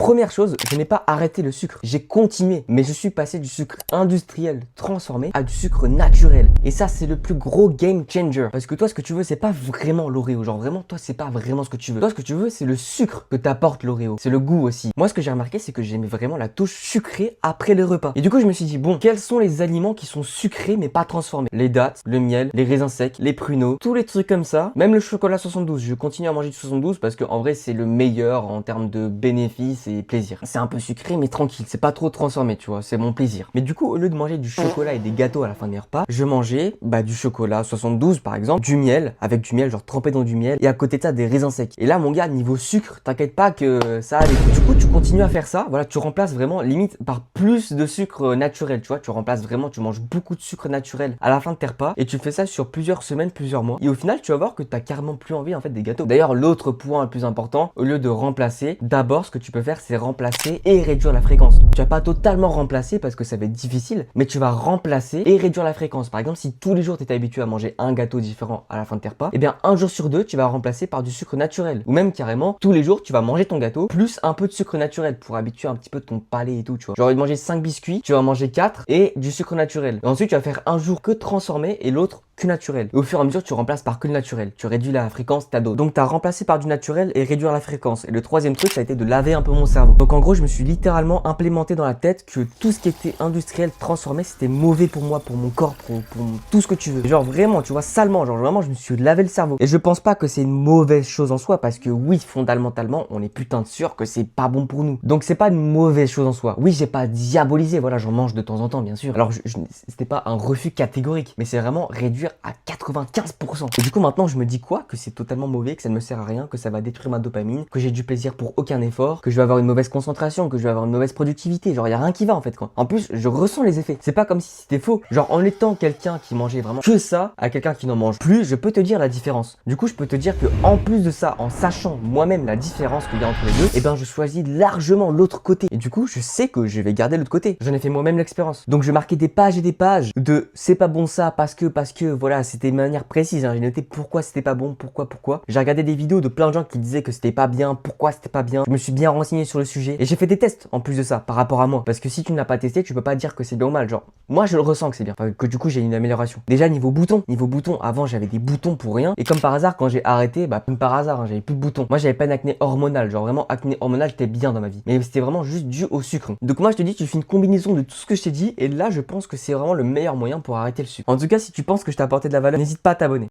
Première chose, je n'ai pas arrêté le sucre. J'ai continué, mais je suis passé du sucre industriel transformé à du sucre naturel. Et ça, c'est le plus gros game changer. Parce que toi, ce que tu veux, c'est pas vraiment l'Oreo. Genre vraiment, toi, c'est pas vraiment ce que tu veux. Toi, ce que tu veux, c'est le sucre que t'apporte l'Oreo. C'est le goût aussi. Moi, ce que j'ai remarqué, c'est que j'aimais vraiment la touche sucrée après le repas. Et du coup, je me suis dit, bon, quels sont les aliments qui sont sucrés mais pas transformés? Les dattes, le miel, les raisins secs, les pruneaux, tous les trucs comme ça. Même le chocolat 72. Je continue à manger du 72 parce que en vrai, c'est le meilleur en termes de bénéfices et plaisir. C'est un peu sucré mais tranquille. C'est pas trop transformé, tu vois. C'est mon plaisir. Mais du coup, au lieu de manger du chocolat et des gâteaux à la fin de mes repas, je mangeais du chocolat 72 par exemple, du miel, avec du miel, genre trempé dans du miel, et à côté de ça, des raisins secs. Et là, mon gars, niveau sucre, t'inquiète pas que ça allait. Du coup, tu continues à faire ça. Voilà, tu remplaces vraiment limite par plus de sucre naturel, tu vois. Tu remplaces vraiment, tu manges beaucoup de sucre naturel à la fin de tes repas, et tu fais ça sur plusieurs semaines, plusieurs mois. Et au final, tu vas voir que t'as carrément plus envie en fait des gâteaux. D'ailleurs, l'autre point le plus important, au lieu de remplacer, d'abord, ce que tu peux faire, c'est remplacer et réduire la fréquence. Tu vas pas totalement remplacer parce que ça va être difficile, mais tu vas remplacer et réduire la fréquence. Par exemple, si tous les jours tu étais habitué à manger un gâteau différent à la fin de tes repas, et bien un jour sur deux, tu vas remplacer par du sucre naturel. Ou même carrément, tous les jours, tu vas manger ton gâteau plus un peu de sucre naturel pour habituer un petit peu ton palais et tout, tu vois. Genre, de manger 5 biscuits, tu vas en manger 4 et du sucre naturel. Et ensuite, tu vas faire un jour que transformé et l'autre que naturel. Et au fur et à mesure, tu remplaces par que le naturel. Tu réduis la fréquence, ta dose. Donc, tu as remplacé par du naturel et réduire la fréquence. Et le troisième truc, ça a été de laver un peu mon cerveau. Donc, en gros, je me suis littéralement implémenté dans la tête que tout ce qui était industriel, transformé, c'était mauvais pour moi, pour mon corps, pour tout ce que tu veux. Genre vraiment, tu vois, salement. Genre vraiment, je me suis lavé le cerveau. Et je pense pas que c'est une mauvaise chose en soi parce que oui, fondamentalement, on est putain de sûr que c'est pas bon pour nous. Donc, c'est pas une mauvaise chose en soi. Oui, j'ai pas diabolisé. Voilà, j'en mange de temps en temps, bien sûr. Alors, c'était pas un refus catégorique, mais c'est vraiment réduire à 95%. Et du coup, maintenant, je me dis quoi? Que c'est totalement mauvais, que ça ne me sert à rien, que ça va détruire ma dopamine, que j'ai du plaisir pour aucun effort, que je vais avoir une mauvaise concentration, que je vais avoir une mauvaise productivité. Genre, y a rien qui va en fait, quoi. En plus, je ressens les effets. C'est pas comme si c'était faux. Genre, en étant quelqu'un qui mangeait vraiment que ça, à quelqu'un qui n'en mange plus, je peux te dire la différence. Du coup, je peux te dire que en plus de ça, en sachant moi-même la différence qu'il y a entre les deux, eh ben, je choisis largement l'autre côté. Et du coup, je sais que je vais garder l'autre côté. J'en ai fait moi-même l'expérience. Donc, je marquais des pages et des pages de c'est pas bon ça parce que, voilà, c'était de manière précise. Hein. J'ai noté pourquoi c'était pas bon, pourquoi. J'ai regardé des vidéos de plein de gens qui disaient que c'était pas bien, pourquoi c'était pas bien. Je me suis bien renseigné sur le sujet et j'ai fait des tests en plus de ça par rapport à moi. Parce que si tu ne l'as pas testé, tu peux pas dire que c'est bien ou mal. Genre, moi je le ressens que c'est bien. Enfin, que du coup j'ai une amélioration. Déjà niveau bouton, avant j'avais des boutons pour rien. Et comme par hasard, quand j'ai arrêté, comme par hasard, hein, j'avais plus de boutons. Moi j'avais pas d'acné hormonal. Genre vraiment acné hormonal, j'étais bien dans ma vie. Mais c'était vraiment juste dû au sucre. Donc moi je te dis, tu fais une combinaison de tout ce que je t'ai dit. Et là je pense que c'est vraiment le meilleur moyen pour arrêter le sucre. En tout cas, si tu penses que je t'ai apporté de la valeur, n'hésite pas à t'abonner.